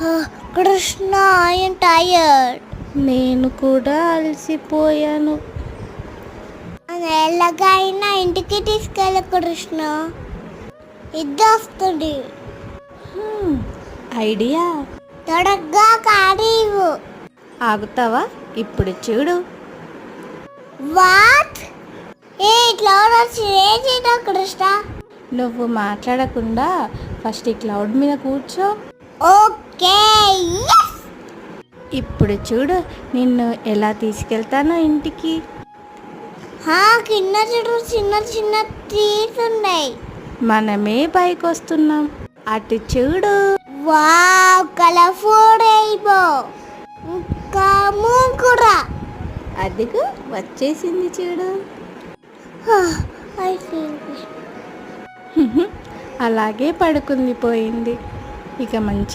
Krishna I'm tired. నేను కూడా అలసిపోయాను. ఎలాగైనా ఇంటికి తీసుకెళ్ళ కృష్ణ, ఇది వస్తుంది. ఐడియా. త్వరగా కాడి ఇవ్వు. ఆగుతావా? ఇప్పుడు చూడు. వాట్? ఏ క్లౌడ్ వచ్చి ఏం చేద్దాం కృష్ణ? నువ్వు మాట్లాడకుండా ఫస్ట్ ఈ క్లౌడ్ మీద కూర్చో. ఓకే. ఇప్పుడు చూడు నిన్ను ఎలా తీసుకెళ్తానో ఇంటికి. కింద చూడు, చిన్న చిన్న ట్రీస్ ఉన్నాయి. మనమే పైకి వస్తున్నాం. అటు చూడు. Wow, colourful rainbow. ఇంకా మూన్ కూడా. అదిగో వచ్చేసింది చూడు. అలాగే పడుకుంది పోయింది. ఇక మంచి